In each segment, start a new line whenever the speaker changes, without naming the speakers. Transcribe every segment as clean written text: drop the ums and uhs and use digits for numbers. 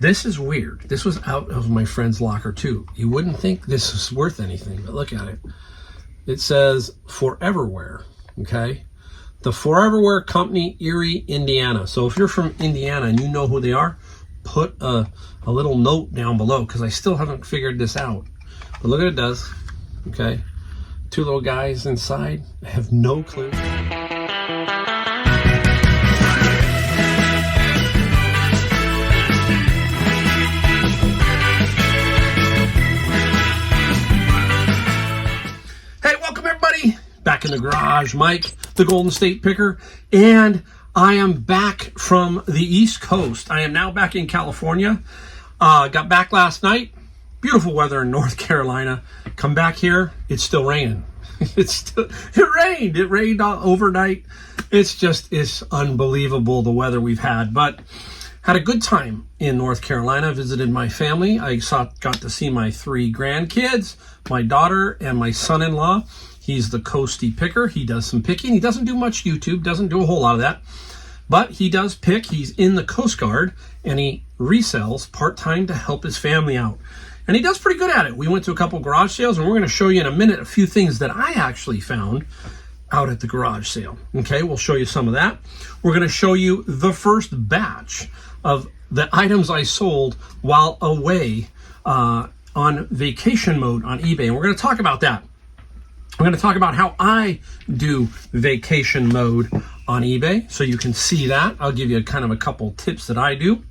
This is weird. This was out of my friend's locker too. You wouldn't think this is worth anything, but look at it. It says Foreverwear, okay? The Foreverwear Company, Erie, Indiana. So if you're from Indiana and you know who they are, put a little note down below, because I still haven't figured this out. But look what it does, okay? Two little guys inside. I have no clue. Back in the garage, Mike, the Golden State Picker, and I am back from the East Coast. I am now back in California. Got back last night. Beautiful weather in North Carolina. Come back here, it's still raining. It rained overnight. It's unbelievable the weather we've had, but had a good time in North Carolina. Visited my family. I got to see my 3 grandkids, my daughter, and my son-in-law. He's the coastie picker. He does some picking. He doesn't do much YouTube, doesn't do a whole lot of that, but he does pick. He's in the Coast Guard, and he resells part-time to help his family out. And he does pretty good at it. We went to a couple garage sales, and we're going to show you in a minute a few things that I actually found out at the garage sale. Okay, we'll show you some of that. We're going to show you the first batch of the items I sold while away on vacation mode on eBay, and we're going to talk about that. I'm going to talk about how I do vacation mode on eBay, so you can see that. I'll give you a couple tips that I do.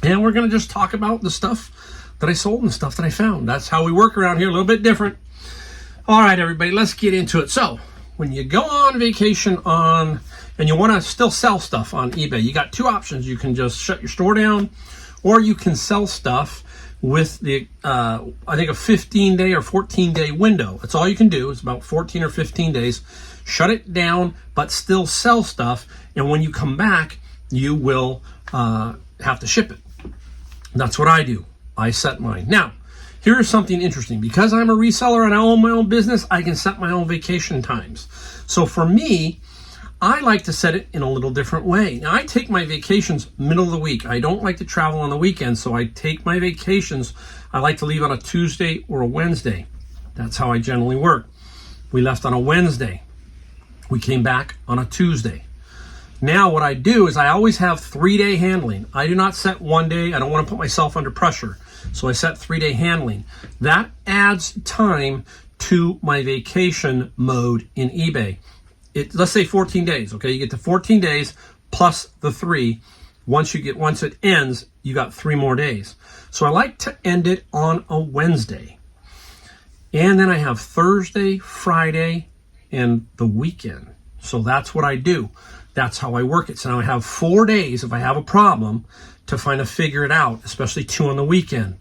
And we're going to just talk about the stuff that I sold and the stuff that I found. That's how we work around here, a little bit different. All right, everybody, let's get into it. So when you go on vacation and you want to still sell stuff on eBay, you got 2 options. You can just shut your store down, or you can sell stuff with the, I think a 15-day or 14-day window. That's all you can do. It's about 14 or 15 days. Shut it down, but still sell stuff. And when you come back, you will have to ship it. That's what I do. I set mine. Now, here's something interesting. Because I'm a reseller and I own my own business, I can set my own vacation times. So for me, I like to set it in a little different way. Now, I take my vacations middle of the week. I don't like to travel on the weekends, so I take my vacations. I like to leave on a Tuesday or a Wednesday. That's how I generally work. We left on a Wednesday. We came back on a Tuesday. Now, what I do is I always have 3-day handling. I do not set 1 day. I don't want to put myself under pressure. So I set 3-day handling. That adds time to my vacation mode in eBay. Let's say 14 days, okay? You get to 14 days plus the 3. Once it ends, you got 3 more days. So I like to end it on a Wednesday. And then I have Thursday, Friday, and the weekend. So that's what I do. That's how I work it. So now I have 4 days if I have a problem to figure it out, especially 2 on the weekend.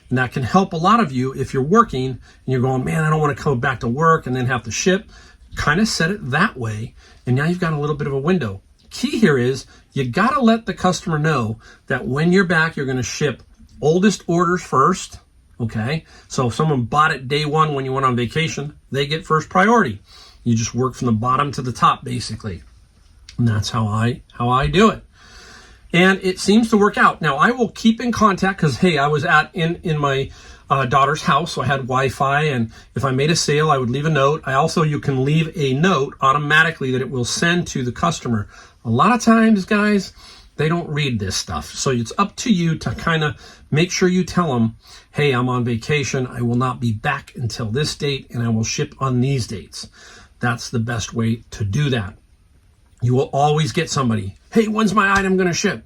And that can help a lot of you if you're working and you're going, man, I don't want to come back to work and then have to ship. Kind of set it that way, and now you've got a little bit of a window. Key here is you got to let the customer know that when you're back, you're going to ship oldest orders first, okay? So if someone bought it day 1 when you went on vacation, they get first priority. You just work from the bottom to the top, basically. And that's how I do it. And it seems to work out. Now, I will keep in contact because, hey, I was in my daughter's house, so I had Wi-Fi, and if I made a sale, I would leave a note. You can leave a note automatically that it will send to the customer. A lot of times, guys, they don't read this stuff. So it's up to you to kind of make sure you tell them, hey, I'm on vacation. I will not be back until this date, and I will ship on these dates. That's the best way to do that. You will always get somebody, hey, when's my item going to ship?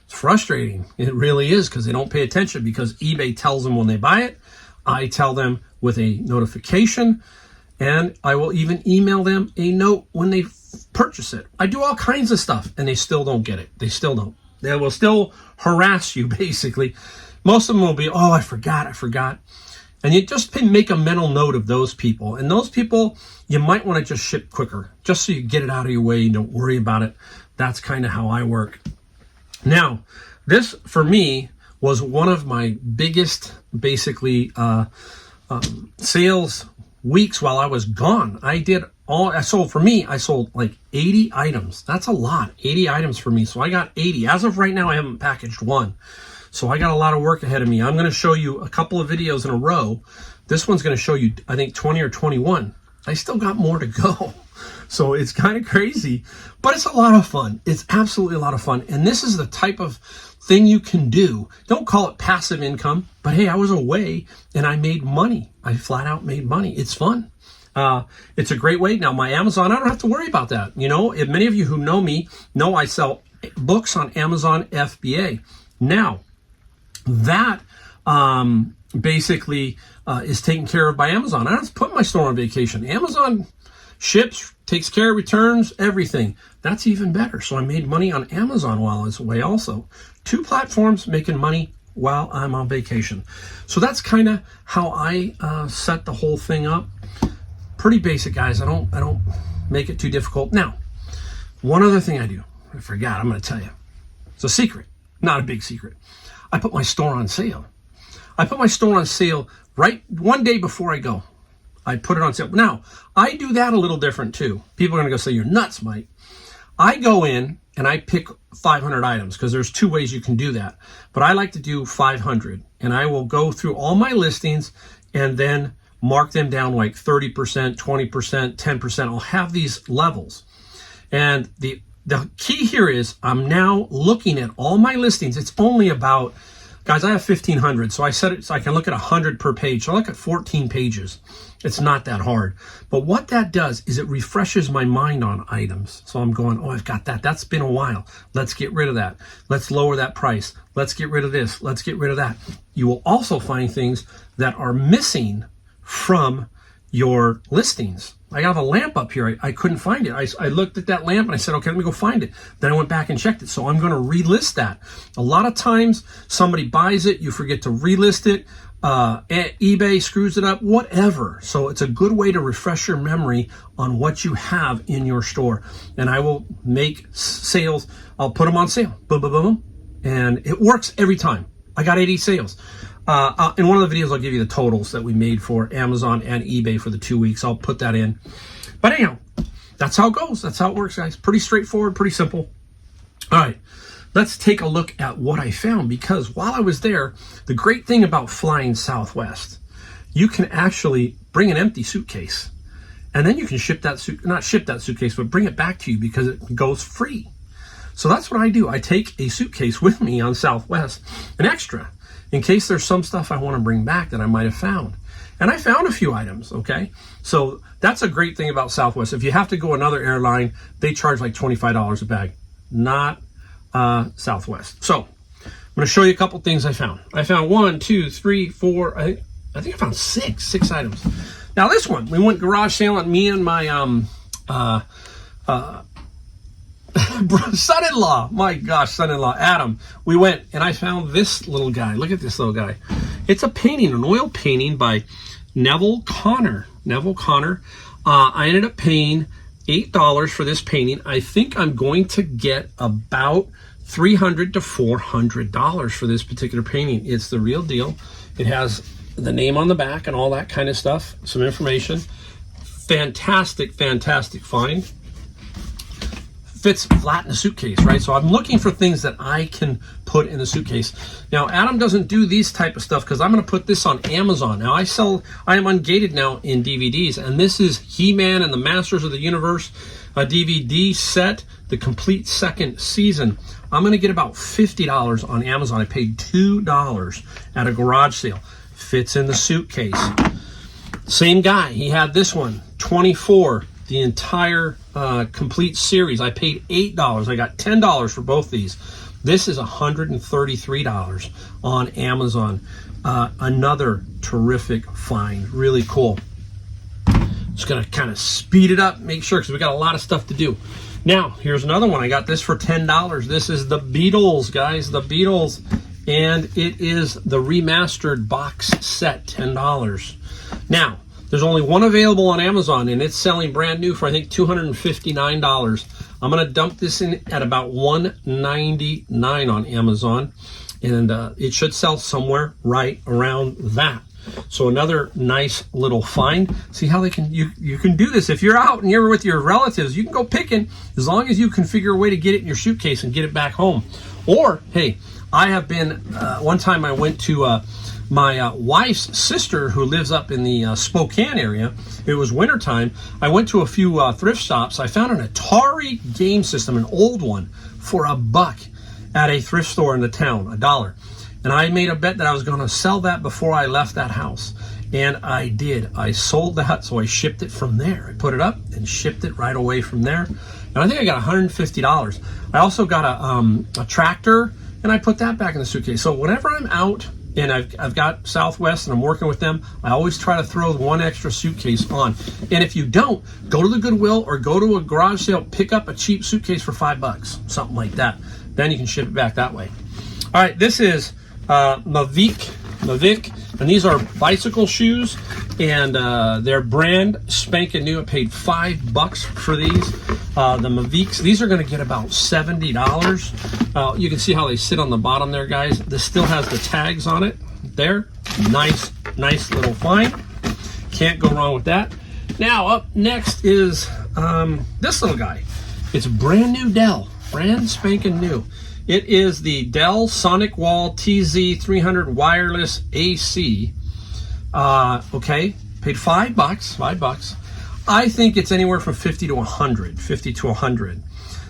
It's frustrating. It really is, because they don't pay attention, because eBay tells them when they buy it. I tell them with a notification, and I will even email them a note when they purchase it. I do all kinds of stuff, and they still don't get it. They still don't. They will still harass you, basically. Most of them will be, oh, I forgot. And you just make a mental note of those people. And those people, you might want to just ship quicker, just so you get it out of your way. You don't worry about it. That's kind of how I work. Now, this, for me, was one of my biggest, basically, sales weeks while I was gone. I sold like 80 items. That's a lot, 80 items for me. So I got 80. As of right now, I haven't packaged one. So I got a lot of work ahead of me. I'm going to show you a couple of videos in a row. This one's going to show you, I think, 20 or 21. I still got more to go. So it's kind of crazy, but it's a lot of fun. It's absolutely a lot of fun. And this is the type of thing you can do. Don't call it passive income, but hey, I was away and I made money. I flat out made money. It's fun. It's a great way. Now, my Amazon, I don't have to worry about that. You know, if many of you who know me know I sell books on Amazon FBA. Now, that basically is taken care of by Amazon. I don't have to put my store on vacation. Amazon ships, takes care of returns, everything. That's even better. So I made money on Amazon while I was away also. 2 platforms making money while I'm on vacation. So that's kind of how I set the whole thing up. Pretty basic, guys. I don't make it too difficult. Now, one other thing I do. I forgot. I'm going to tell you. It's a secret. Not a big secret. I put my store on sale. I put my store on sale right one day before I go. I put it on sale. Now, I do that a little different too. People are going to go say, you're nuts, Mike. I go in and I pick 500 items because there's 2 ways you can do that. But I like to do 500. And I will go through all my listings and then mark them down like 30%, 20%, 10%. I'll have these levels. And the key here is I'm now looking at all my listings. It's only about, guys, I have 1,500. So I set it so I can look at 100 per page. So I look at 14 pages. It's not that hard. But what that does is it refreshes my mind on items. So I'm going, oh, I've got that. That's been a while. Let's get rid of that. Let's lower that price. Let's get rid of this. Let's get rid of that. You will also find things that are missing from your listings. I have a lamp up here. I couldn't find it. I looked at that lamp and I said, okay, let me go find it. Then I went back and checked it. So I'm going to relist that. A lot of times somebody buys it, you forget to relist it. eBay screws it up, whatever. So it's a good way to refresh your memory on what you have in your store. And I will make sales. I'll put them on sale. Boom, boom, boom, boom. And it works every time. I got 80 sales. In one of the videos, I'll give you the totals that we made for Amazon and eBay for the 2 weeks. I'll put that in. But anyhow, that's how it goes. That's how it works, guys. Pretty straightforward, pretty simple. All right, let's take a look at what I found, because while I was there, the great thing about flying Southwest, you can actually bring an empty suitcase, and then you can not ship that suitcase, but bring it back to you because it goes free. So that's what I do. I take a suitcase with me on Southwest, an extra, in case there's some stuff I want to bring back that I might have found. And I found a few items, okay? So that's a great thing about Southwest. If you have to go another airline, they charge like $25 a bag, not Southwest. So I'm going to show you a couple things I found. I found 1, 2, 3, 4, I think I found six items. Now this one, we went garage sale on me and my son-in-law, my gosh, son-in-law, Adam. We went and I found this little guy. Look at this little guy. It's a painting, an oil painting by Neville Connor. I ended up paying $8 for this painting. I think I'm going to get about $300 to $400 for this particular painting. It's the real deal. It has the name on the back and all that kind of stuff, some information. Fantastic find. Fits flat in a suitcase, right? So I'm looking for things that I can put in the suitcase. Now, Adam doesn't do these type of stuff because I'm going to put this on Amazon. Now, I am ungated now in DVDs, and this is He-Man and the Masters of the Universe, a DVD set, the complete second season. I'm going to get about $50 on Amazon. I paid $2 at a garage sale. Fits in the suitcase. Same guy, he had this one, 24, the entire complete series. I paid $8. I got $10 for both these. This is $133 on Amazon. Another terrific find. Really cool. Just going to kind of speed it up, make sure, because we got a lot of stuff to do. Now, here's another one. I got this for $10. This is the Beatles, guys. The Beatles. And it is the remastered box set, $10. Now, there's only one available on Amazon, and it's selling brand new for, I think, $259. I'm going to dump this in at about $199 on Amazon, and it should sell somewhere right around that. So another nice little find. See how you can do this. If you're out and you're with your relatives, you can go picking as long as you can figure a way to get it in your suitcase and get it back home. Or, hey, I have been, one time I went to my wife's sister who lives up in the Spokane area. It was wintertime. I went to a few thrift shops. I found an Atari game system, an old one, for $1 at a thrift store in the town, $1. And I made a bet that I was going to sell that before I left that house. And I did. I sold that, so I shipped it from there. I put it up and shipped it right away from there. And I think I got $150. I also got a tractor, and I put that back in the suitcase. So whenever I'm out and I've got Southwest and I'm working with them, I always try to throw one extra suitcase on. And if you don't, go to the Goodwill or go to a garage sale, pick up a cheap suitcase for $5, something like that. Then you can ship it back that way. All right, this is Mavic, and these are bicycle shoes, and they're brand spanking new. I paid $5 for these. The Mavics, these are going to get about $70. You can see how they sit on the bottom there, guys. This still has the tags on it there. Nice little find. Can't go wrong with that. Now up next is this little guy. It's brand new Dell, brand spanking new. It is the Dell Sonic Wall TZ300 wireless AC. Okay, paid $5. I think it's anywhere from 50 to 100, 50 to 100.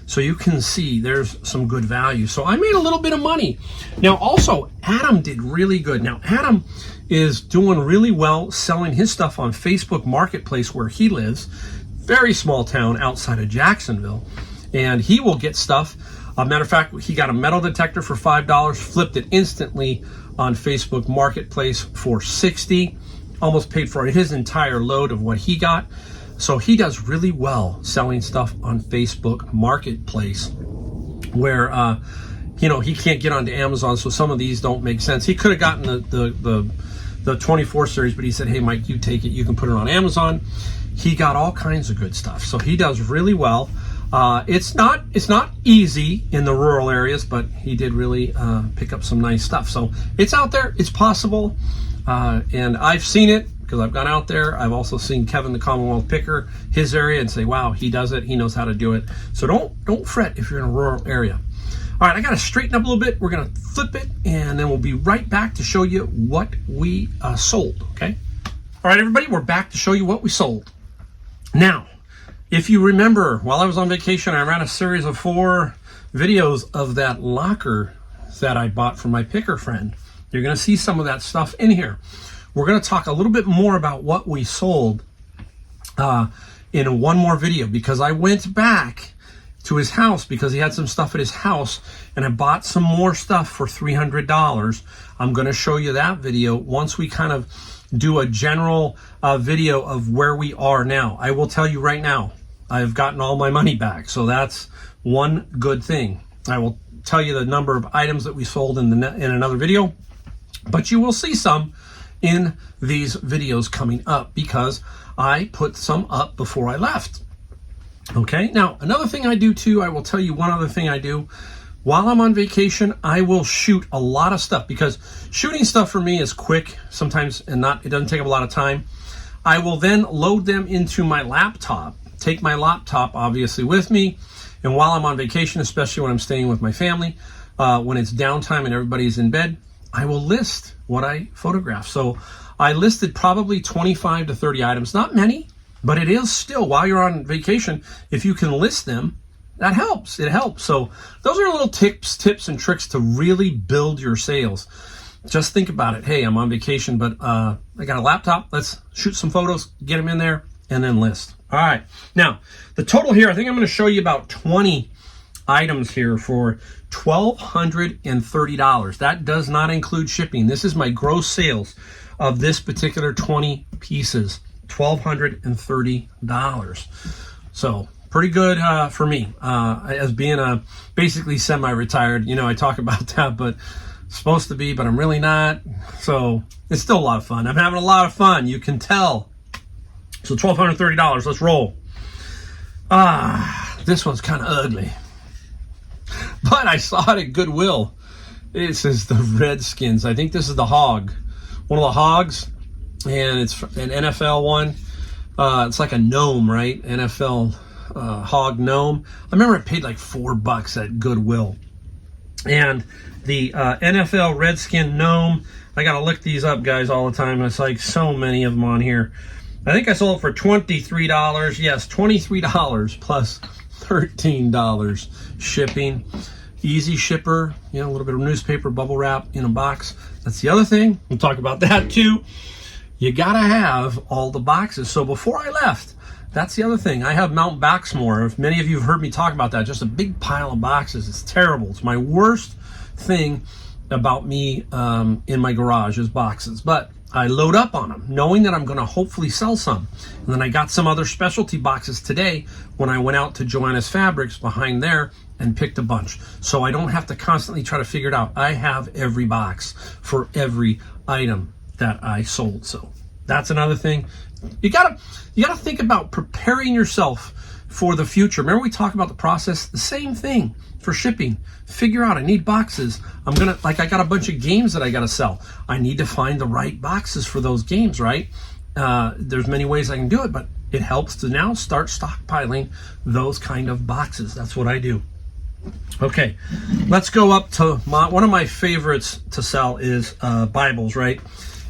So you can see there's some good value. So I made a little bit of money. Now also, Adam did really good. Now Adam is doing really well selling his stuff on Facebook Marketplace where he lives. Very small town outside of Jacksonville. And he will get stuff. Matter of fact, he got a metal detector for $5, flipped it instantly on Facebook Marketplace for $60. Almost paid for his entire load of what he got. So he does really well selling stuff on Facebook Marketplace where, he can't get onto Amazon, so some of these don't make sense. He could have gotten the 24 series, but he said, hey, Mike, you take it. You can put it on Amazon. He got all kinds of good stuff. So he does really well. It's not easy in the rural areas, but he did really pick up some nice stuff. So it's out there. It's possible. And I've seen it because I've gone out there. I've also seen Kevin, the Commonwealth Picker, his area, and say, wow, he does it. He knows how to do it. So don't fret if you're in a rural area. All right, I got to straighten up a little bit. We're going to flip it, and then we'll be right back to show you what we sold, okay? All right, everybody, we're back to show you what we sold. Now, if you remember, while I was on vacation, I ran a series of 4 videos of that locker that I bought from my picker friend. You're going to see some of that stuff in here. We're going to talk a little bit more about what we sold in one more video, because I went back to his house because he had some stuff at his house, and I bought some more stuff for $300. I'm going to show you that video once we kind of do a general video of where we are now. I will tell you right now, I've gotten all my money back, so that's one good thing. I will tell you the number of items that we sold in another video, but you will see some in these videos coming up because I put some up before I left. Okay, now another thing I do too, I will tell you one other thing I do. While I'm on vacation, I will shoot a lot of stuff because shooting stuff for me is quick sometimes and it doesn't take up a lot of time. I will then load them into my laptop, take my laptop obviously with me, and while I'm on vacation, especially when I'm staying with my family, when it's downtime and everybody's in bed, I will list what I photograph. So I listed probably 25 to 30 items, not many, but it is still, while you're on vacation, if you can list them, that helps. It helps. So those are little tips and tricks to really build your sales. Just think about it. Hey, I'm on vacation, but I got a laptop. Let's shoot some photos, get them in there, and then list. All right. Now, the total here, I think I'm going to show you about 20 items here for $1,230. That does not include shipping. This is my gross sales of this particular 20 pieces, $1,230. So pretty good for me as being a basically semi-retired. I talk about that, but supposed to be, but I'm really not. So it's still a lot of fun. I'm having a lot of fun. You can tell. So $1,230. Let's roll. This one's kind of ugly, but I saw it at Goodwill. This is the Redskins. I think this is the hog, one of the hogs, and it's an NFL one. It's like a gnome, right? NFL hog gnome. I remember I paid like $4 at Goodwill. And the NFL Redskin Gnome. I got to look these up, guys, all the time. It's like so many of them on here. I think I sold it for $23. Yes, $23 plus $13 shipping. Easy shipper, you know, a little bit of newspaper, bubble wrap in a box. That's the other thing. We'll talk about that too. You gotta have all the boxes. So before I left, that's the other thing. I have Mount Baxmore. If many of you have heard me talk about that, just a big pile of boxes. It's terrible. It's my worst thing about me in my garage is boxes. But I load up on them, knowing that I'm going to hopefully sell some. And then I got some other specialty boxes today when I went out to Joanna's Fabrics behind there and picked a bunch. So I don't have to constantly try to figure it out. I have every box for every item that I sold. So that's another thing. You gotta think about preparing yourself for the future. Remember we talked about the process? The same thing for shipping. Figure out, I need boxes. I got a bunch of games that I gotta sell. I need to find the right boxes for those games, right? There's many ways I can do it, but it helps to now start stockpiling those kind of boxes. That's what I do. Okay, let's go up to one of my favorites to sell is Bibles, right?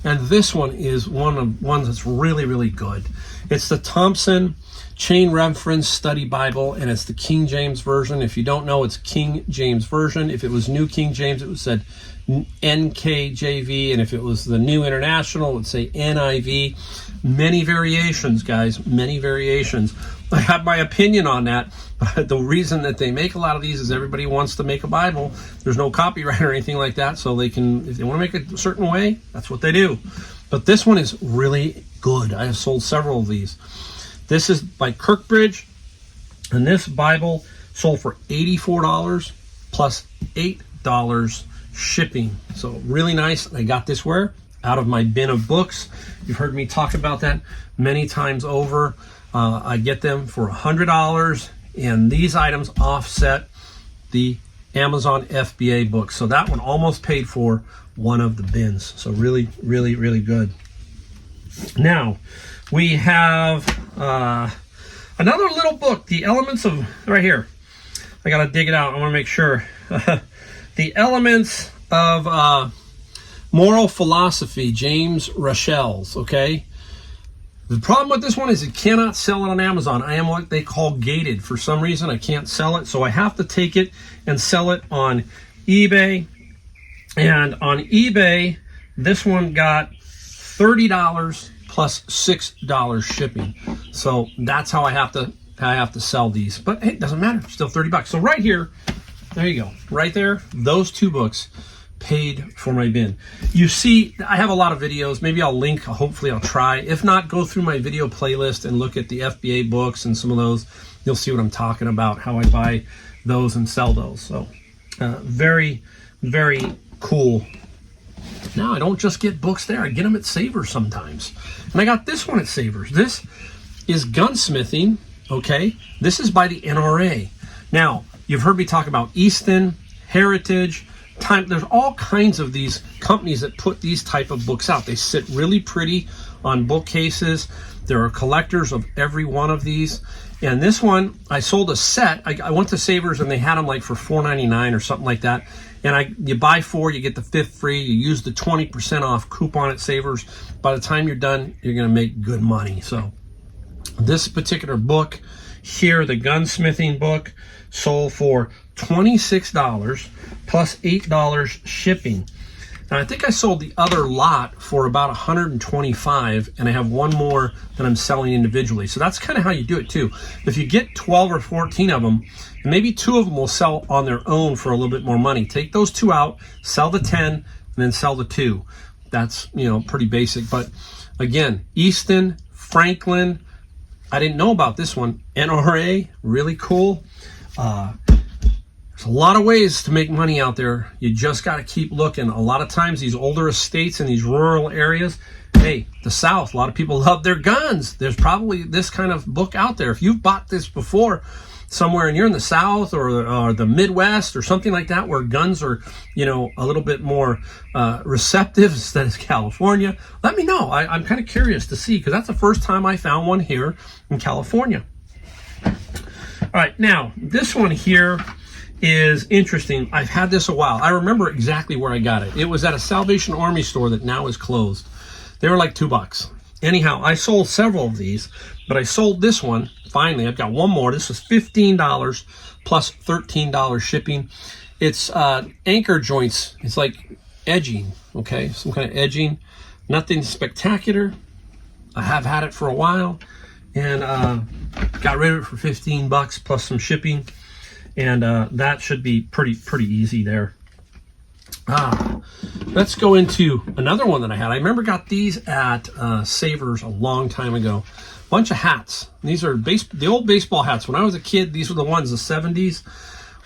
And this one is one that's really, really good. It's the Thompson Chain Reference Study Bible, and it's the King James Version. If you don't know, it's King James Version. If it was New King James, it would said NKJV, and if it was the New International, it would say NIV. Many variations, guys, many variations. I have my opinion on that, but the reason that they make a lot of these is everybody wants to make a Bible. There's no copyright or anything like that, so they can, if they want to make it a certain way, that's what they do. But this one is really good. I have sold several of these. This is by Kirkbridge, and this Bible sold for $84 plus $8 shipping. So really nice. I got this where? Out of my bin of books. You've heard me talk about that many times over. I get them for $100, and these items offset the Amazon FBA books. So that one almost paid for one of the bins. So really, really, really good. Now, we have another little book, The Elements of, right here. I got to dig it out. I want to make sure. The Elements of Moral Philosophy, James Rochelle's, okay? The problem with this one is it cannot sell it on Amazon. I am what they call gated. For some reason, I can't sell it, so I have to take it and sell it on eBay. And on eBay, this one got $30 plus $6 shipping. So that's how I have to sell these. But hey, it doesn't matter. Still $30. So right here, there you go. Right there, those two books paid for my bin. You see, I have a lot of videos. Maybe I'll link. Hopefully I'll try. If not, go through my video playlist and look at the FBA books and some of those. You'll see what I'm talking about, how I buy those and sell those. So very, very cool. Now, I don't just get books there. I get them at Savers sometimes. And I got this one at Savers. This is Gunsmithing, okay? This is by the NRA. Now, you've heard me talk about Easton, Heritage, Time. There's all kinds of these companies that put these type of books out. They sit really pretty on bookcases. There are collectors of every one of these. And this one, I sold a set. I went to Savers and they had them like for $4.99 or something like that. And you buy 4, you get the 5th free. You use the 20% off coupon at Savers. By the time you're done, you're going to make good money. So this particular book here, the Gunsmithing book, sold for $26 plus $8 shipping. Now I think I sold the other lot for about $125, and I have one more that I'm selling individually. So that's kind of how you do it too. If you get 12 or 14 of them, maybe 2 of them will sell on their own for a little bit more money. Take those 2 out, sell the 10, and then sell the 2. That's, you know, pretty basic. But again, Easton, Franklin, I didn't know about this one. NRA, really cool. There's a lot of ways to make money out there. You just got to keep looking. A lot of times these older estates in these rural areas, hey, the South, a lot of people love their guns. There's probably this kind of book out there. If you've bought this before somewhere and you're in the South or the Midwest or something like that where guns are, you know, a little bit more receptive instead of California, let me know. I'm kind of curious to see, because that's the first time I found one here in California. All right, now this one here is interesting. I've had this a while. I remember exactly where I got it. It was at a Salvation Army store that now is closed. They were like $2. Anyhow, I sold several of these, but I sold this one. Finally, I've got one more. This was $15 plus $13 shipping. It's anchor joints. It's like edging, okay? Some kind of edging. Nothing spectacular. I have had it for a while, and got rid of it for $15 plus some shipping, and that should be pretty easy there. Let's go into another one that I had. I remember got these at Savers a long time ago. Bunch of hats. These are the old baseball hats. When I was a kid, these were the ones, the 70s.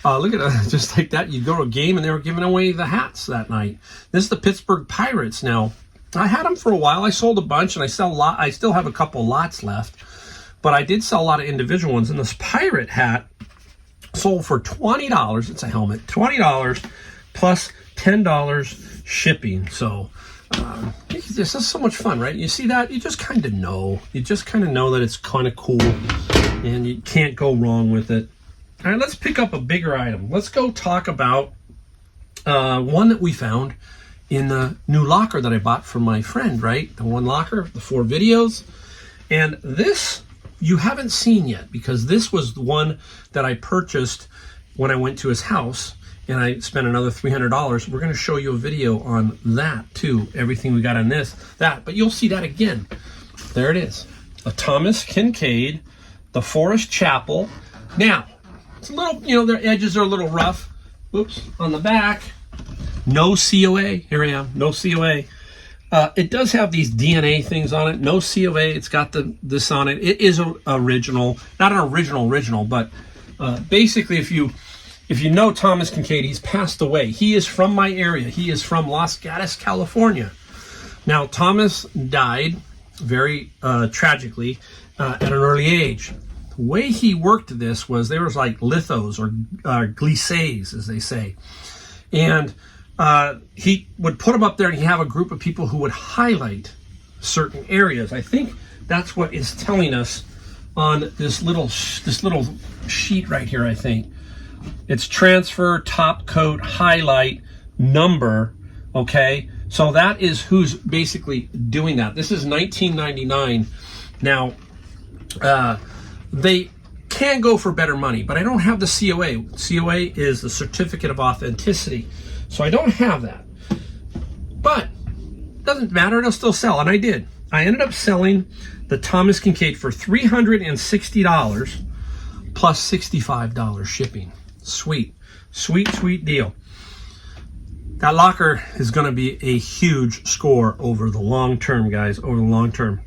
Look at it, just like that. You'd go to a game and they were giving away the hats that night. This is the Pittsburgh Pirates. Now, I had them for a while. I sold a bunch, and I still have a couple lots left. But I did sell a lot of individual ones. And this pirate hat sold for $20. It's a helmet. $20 plus $10 shipping. So this is so much fun, right? You see that? You just kind of know. You just kind of know that it's kind of cool, and you can't go wrong with it. All right, let's pick up a bigger item. Let's go talk about one that we found in the new locker that I bought from my friend, right? The one locker, the 4 videos. And this you haven't seen yet, because this was the one that I purchased when I went to his house, and I spent another $300. We're going to show you a video on that too, everything we got on that. But you'll see that again. There it is. A Thomas Kincaid, the Forest Chapel. Now, it's a little, their edges are a little rough. Oops, on the back. No COA. Here I am. No COA. It does have these DNA things on it. No COA. It's got this on it. It is original. Not an original, but basically, if you know Thomas Kincaid, he's passed away. He is from my area. He is from Los Gatos, California. Now, Thomas died very tragically at an early age. The way he worked this was there was like lithos or glisses, as they say. And he would put them up there, and he'd have a group of people who would highlight certain areas. I think that's what it's telling us on this little sheet right here, I think. It's transfer, top coat, highlight, number, okay? So that is who's basically doing that. This is 1999. Now, they can go for better money, but I don't have the COA. COA is the Certificate of Authenticity. So I don't have that. But it doesn't matter, it'll still sell, and I did. I ended up selling the Thomas Kincaid for $360 plus $65 shipping. Sweet deal. That locker is going to be a huge score over the long term, guys, over the long term.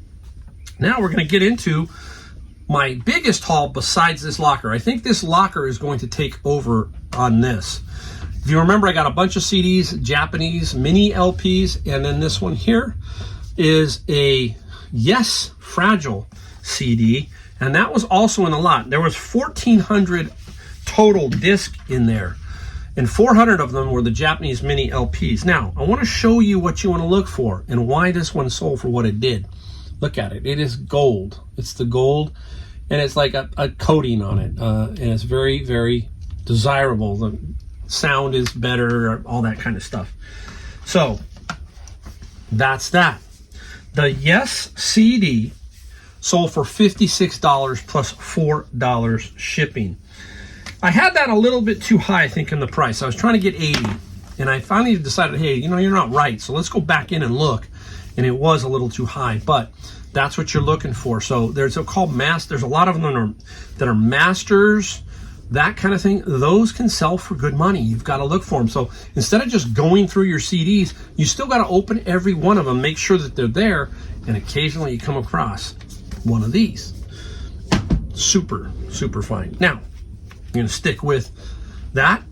Now we're going to get into my biggest haul besides this locker. I think this locker is going to take over on this. If you remember, I got a bunch of CDs, Japanese mini LPs, and then this one here is a Yes Fragile CD, and that was also in the lot. There was 1,400 total discs in there, and 400 of them were the Japanese mini LPs. Now, I want to show you what you want to look for and why this one sold for what it did. Look at it. It is gold. It's the gold, and it's like a coating on it, and it's very, very desirable. The sound is better, all that kind of stuff. So that's that. The Yes CD sold for $56 plus $4 shipping. I had that a little bit too high, I think, in the price. I was trying to get 80, and I finally decided, hey, you're not right, so let's go back in and look. And it was a little too high, but that's what you're looking for. So there's a lot of them that are masters, that kind of thing. Those can sell for good money. You've got to look for them. So instead of just going through your CDs, you still got to open every one of them, make sure that they're there, and occasionally you come across one of these. Super fine. Now, I'm going to stick with that.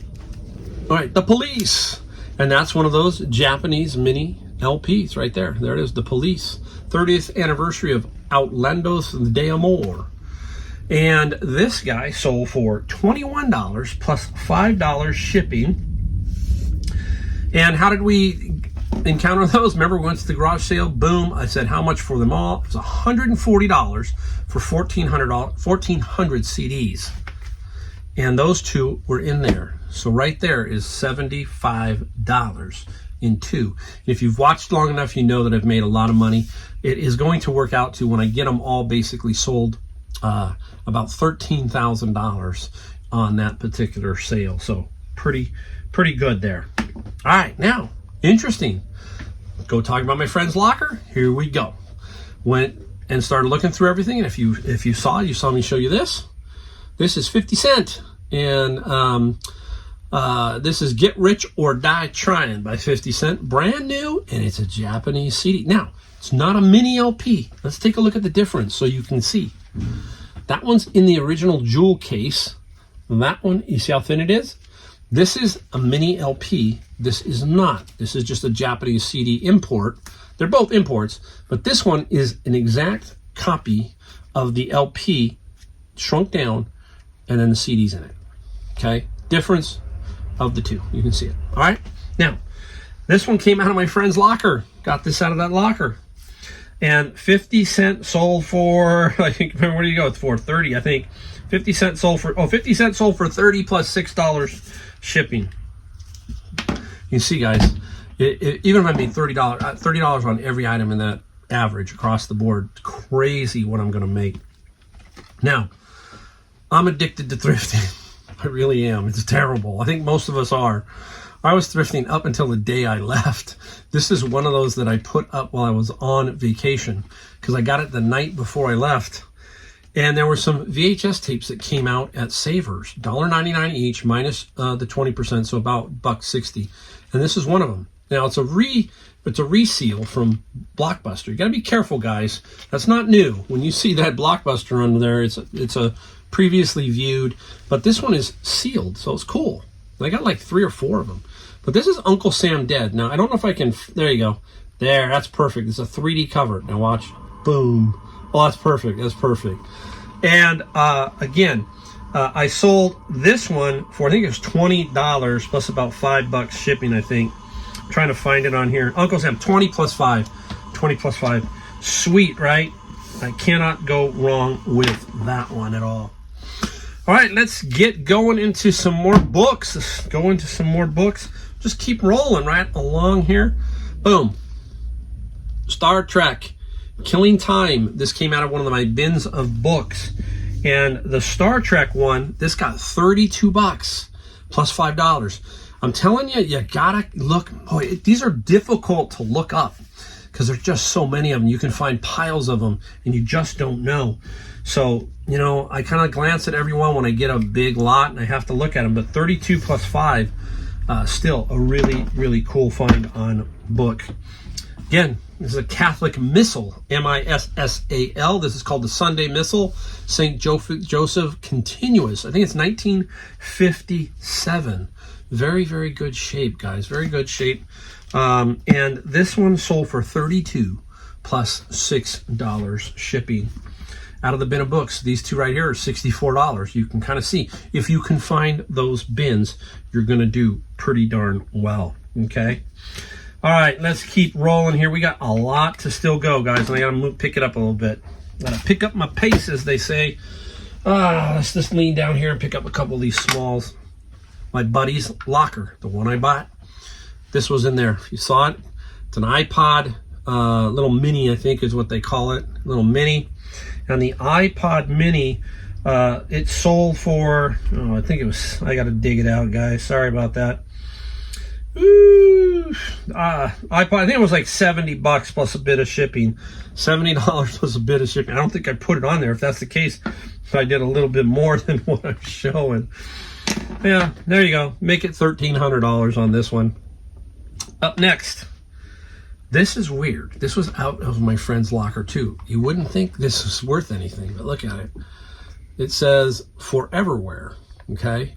All right, The Police. And that's one of those Japanese mini LPs right there. There it is, The Police. 30th anniversary of Outlandos de Amor. And this guy sold for $21 plus $5 shipping. And how did we encounter those? Remember, we went to the garage sale. Boom. I said, how much for them all? It was $140 for 1,400 CDs. And those two were in there. So right there is $75 in two. If you've watched long enough, you know that I've made a lot of money. It is going to work out to, when I get them all basically sold, about $13,000 on that particular sale. So pretty good there. All right, now, interesting. Go talk about my friend's locker. Here we go. Went and started looking through everything. And if you saw me show you this. This is 50 Cent. And this is Get Rich or Die Trying by 50 Cent. Brand new, and it's a Japanese CD. Now, it's not a mini LP. Let's take a look at the difference so you can see. That one's in the original jewel case. And that one, you see how thin it is? This is a mini LP. This is not. This is just a Japanese CD import. They're both imports, but this one is an exact copy of the LP, shrunk down, and then the CD's in it. Okay? Difference of the two. You can see it. All right? Now, this one came out of my friend's locker. Got this out of that locker. And 50 Cent sold for, I think, remember, where do you go? It's for 30, I think. 50 Cent sold for, 50 Cent sold for 30 plus $6 shipping. You see, guys, even if I made $30 on every item in that average across the board, crazy what I'm going to make. Now, I'm addicted to thrifting. I really am. It's terrible. I think most of us are. I was thrifting up until the day I left. This is one of those that I put up while I was on vacation because I got it the night before I left. And there were some VHS tapes that came out at Savers, $1.99 each minus the 20%, so about $1.60. And this is one of them. Now it's a reseal from Blockbuster. You got to be careful, guys. That's not new. When you see that Blockbuster under there, it's a previously viewed, but this one is sealed, so it's cool. And I got like 3 or 4 of them. But this is Uncle Sam Dead. Now I don't know if I can. There you go. There, that's perfect. It's a 3D cover. Now watch. Boom. Oh, that's perfect. That's perfect. And again, I sold this one for, I think it was $20 plus about $5 shipping, I think. I'm trying to find it on here. Uncle Sam, 20 plus 5. 20 plus 5. Sweet, right? I cannot go wrong with that one at all. All right, let's get going into some more books. Let's go into some more books. Just keep rolling right along here. Boom. Star Trek. Killing Time. This came out of one of my bins of books. And the Star Trek one, this got $32 plus $5. I'm telling you, you gotta look. Boy, these are difficult to look up because there's just so many of them. You can find piles of them and you just don't know. So, you know, I kind of glance at every one when I get a big lot and I have to look at them. But 32 plus 5, still a really, really cool find on book. Again, this is a Catholic Missal, M-I-S-S-A-L. This is called the Sunday Missal, St. Joseph Continuous. I think it's 1957. Very, very good shape, guys. Very good shape. And this one sold for $32 plus $6 shipping. Out of the bin of books, these two right here are $64. You can kind of see. If you can find those bins, you're going to do pretty darn well. Okay? All right, let's keep rolling here. We got a lot to still go, guys, and I got to pick it up a little bit. Got to pick up my pace, as they say. Let's just lean down here and pick up a couple of these smalls. My buddy's locker, the one I bought. This was in there. You saw it. It's an iPod, little mini, I think is what they call it. Little mini. And the iPod mini, it sold for, I think it was, I got to dig it out, guys. Sorry about that. iPod, I think it was like $70 plus a bit of shipping. $70 plus a bit of shipping. I don't think I put it on there. If that's the case, I did a little bit more than what I'm showing. Yeah, there you go. Make it $1,300 on this one. Up next, this is weird. This was out of my friend's locker too. You wouldn't think this was worth anything, but look at it. It says Foreverwear, okay?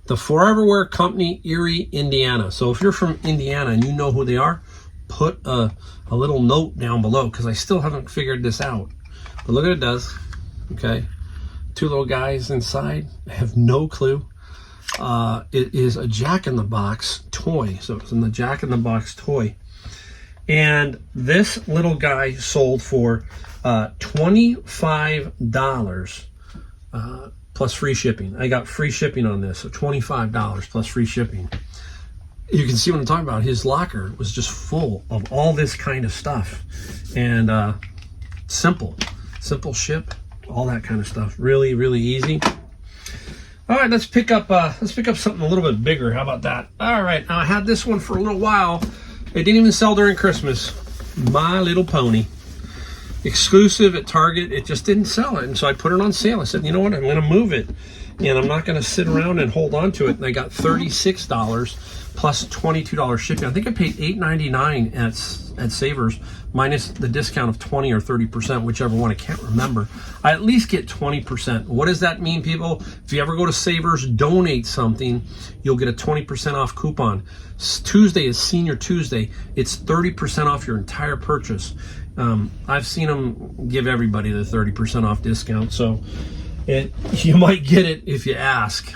The Foreverwear Company, Erie, Indiana. So if you're from Indiana and you know who they are, put a little note down below because I still haven't figured this out. But look what it does, okay? 2 little guys inside. I have no clue. It is a Jack-in-the-Box toy. So it's in the Jack-in-the-Box toy. And this little guy sold for $25 plus free shipping. I got free shipping on this, so $25 plus free shipping. You can see what I'm talking about. His locker was just full of all this kind of stuff, and simple ship, all that kind of stuff. Really, really easy. All right, let's pick up something a little bit bigger. How about that? All right, now I had this one for a little while. It didn't even sell during Christmas. My Little Pony. Exclusive at Target. It just didn't sell it, and so I put it on sale. I said, you know what, I'm going to move it, and I'm not going to sit around and hold on to it. And I got $36 plus $22 shipping. I think I paid $8.99 at Savers, minus the discount of 20 or 30%, whichever one. I can't remember. I at least get 20%. What does that mean, people? If you ever go to Savers, donate something, you'll get a 20% off coupon. Tuesday is Senior Tuesday. It's 30% off your entire purchase. I've seen them give everybody the 30% off discount, so you might get it if you ask.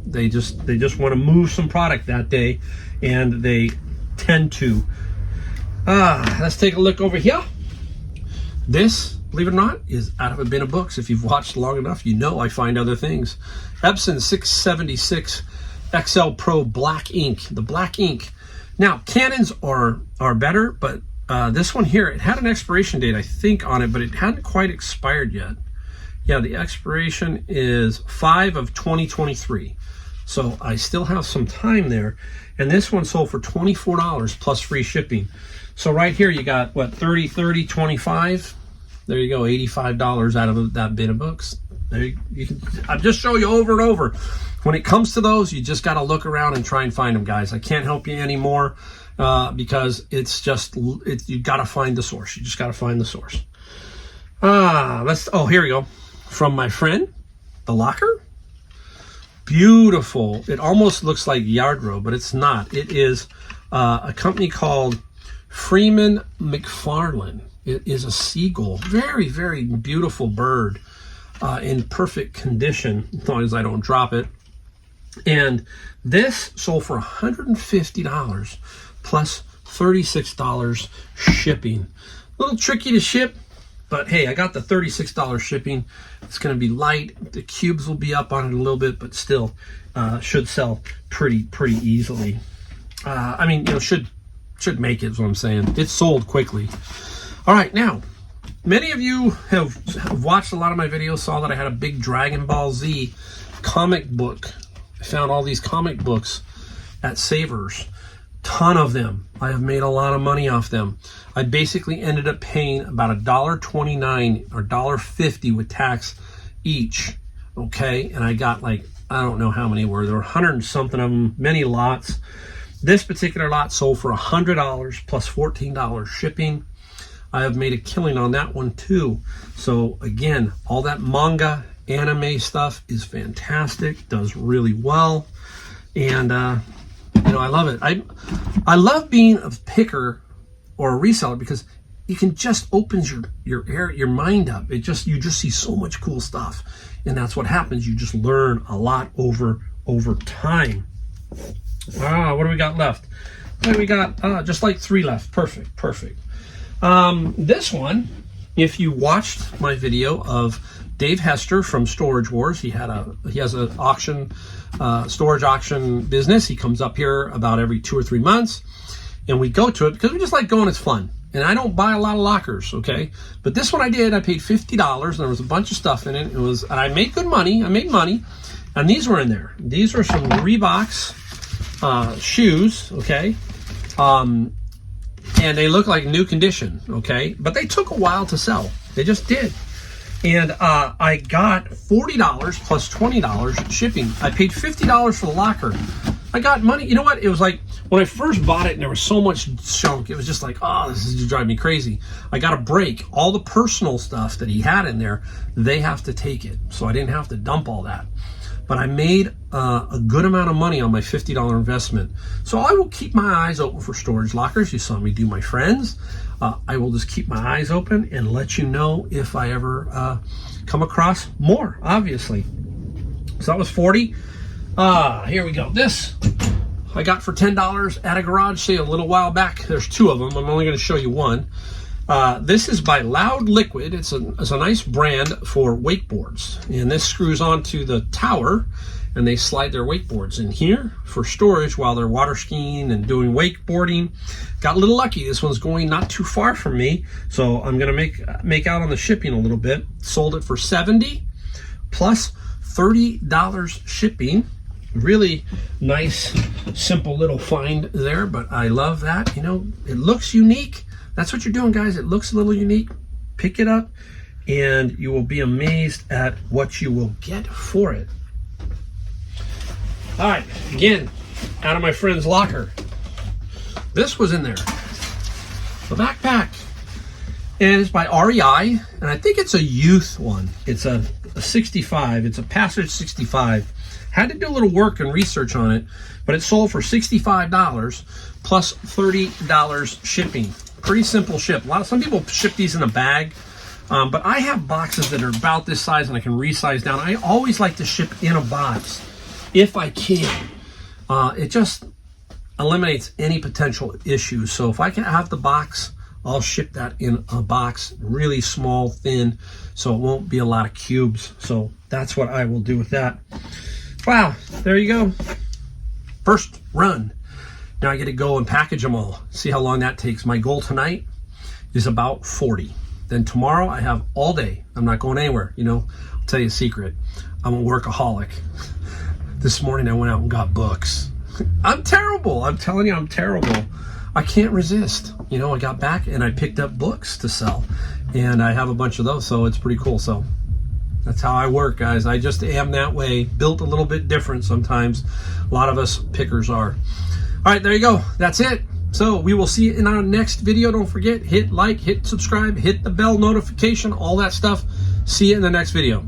They just want to move some product that day, and they tend to. Let's take a look over here. This, believe it or not, is out of a bin of books. If you've watched long enough, you know I find other things. Epson 676 XL Pro Black Ink. The black ink. Now, Canons are better, but this one here, it had an expiration date, I think, on it, but it hadn't quite expired yet. Yeah, the expiration is 5/2023. So I still have some time there. And this one sold for $24 plus free shipping. So right here, you got, what, 30, 30, 25? There you go, $85 out of that bin of books. There you can, I'll just show you over and over. When it comes to those, you just got to look around and try and find them, guys. I can't help you anymore because it's just, you got to find the source. You just got to find the source. Oh, here we go. From my friend, the locker. Beautiful. It almost looks like Yardrobe, but it's not. It is a company called Freeman McFarlane. It is a seagull. Very, very beautiful bird in perfect condition, as long as I don't drop it. And this sold for $150 plus $36 shipping. A little tricky to ship, but hey, I got the $36 shipping. It's going to be light. The cubes will be up on it a little bit, but still should sell pretty easily. I mean, you know, should make it, is what I'm saying. It's sold quickly. All right, now, many of you have watched a lot of my videos, saw that I had a big Dragon Ball Z comic book. I found all these comic books at Savers. Ton of them. I have made a lot of money off them. I basically ended up paying about $1.29 or $1.50 with tax each. Okay, and I got, like, I don't know how many were. There were 100 and something of them, many lots. This particular lot sold for $100 plus $14 shipping. I have made a killing on that one too. So again, all that manga, anime stuff is fantastic. Does really well, and you know, I love it. I love being a picker or a reseller because it can just opens your mind up. You just see so much cool stuff, and that's what happens. You just learn a lot over time. What do we got left? We got just like 3 left. Perfect. This one, if you watched my video of Dave Hester from Storage Wars, he has an auction, storage auction business. He comes up here about every 2 or 3 months, and we go to it because we just like going. It's fun, and I don't buy a lot of lockers, okay? But this one I did. I paid $50, and there was a bunch of stuff in it. And I made good money. I made money, and these were in there. These are some Reeboks shoes, okay? And they look like new condition, okay? But they took a while to sell. They just did. And I got $40 plus $20 shipping. I paid $50 for the locker. I got money. You know what? It was like when I first bought it and there was so much junk, it was just like, oh, this is just driving me crazy. I got a break. All the personal stuff that he had in there, they have to take it. So I didn't have to dump all that. But I made a good amount of money on my $50 investment. So I will keep my eyes open for storage lockers. You saw me do my friends. I will just keep my eyes open and let you know if I ever come across more, obviously. So that was 40. Here we go. This I got for $10 at a garage sale a little while back. There's 2 of them. I'm only going to show you one. This is by Loud Liquid. It's a nice brand for wakeboards. And this screws onto the tower, and they slide their wakeboards in here for storage while they're water skiing and doing wakeboarding. Got a little lucky. This one's going not too far from me, so I'm gonna make out on the shipping a little bit. Sold it for $70 plus $30 shipping. Really nice, simple little find there, but I love that. You know, it looks unique. That's what you're doing, guys. It looks a little unique. Pick it up, and you will be amazed at what you will get for it. All right, again, out of my friend's locker. This was in there, the backpack, and it's by REI, and I think it's a youth one. It's a 65. It's a Passage 65. Had to do a little work and research on it, but it sold for $65 plus $30 shipping. Pretty simple ship. Some people ship these in a bag, but I have boxes that are about this size and I can resize down. I always like to ship in a box if I can. It just eliminates any potential issues. So if I can have the box, I'll ship that in a box, really small, thin, so it won't be a lot of cubes. So that's what I will do with that. Wow, there you go. First run. Now I get to go and package them all. See how long that takes. My goal tonight is about 40. Then tomorrow I have all day. I'm not going anywhere. You know, I'll tell you a secret. I'm a workaholic. This morning I went out and got books. I'm terrible. I'm telling you, I'm terrible. I can't resist. You know, I got back and I picked up books to sell. And I have a bunch of those, so it's pretty cool. So that's how I work, guys. I just am that way. Built a little bit different sometimes. A lot of us pickers are. All right, there you go. That's it. So we will see you in our next video. Don't forget, hit like, hit subscribe, hit the bell notification, all that stuff. See you in the next video.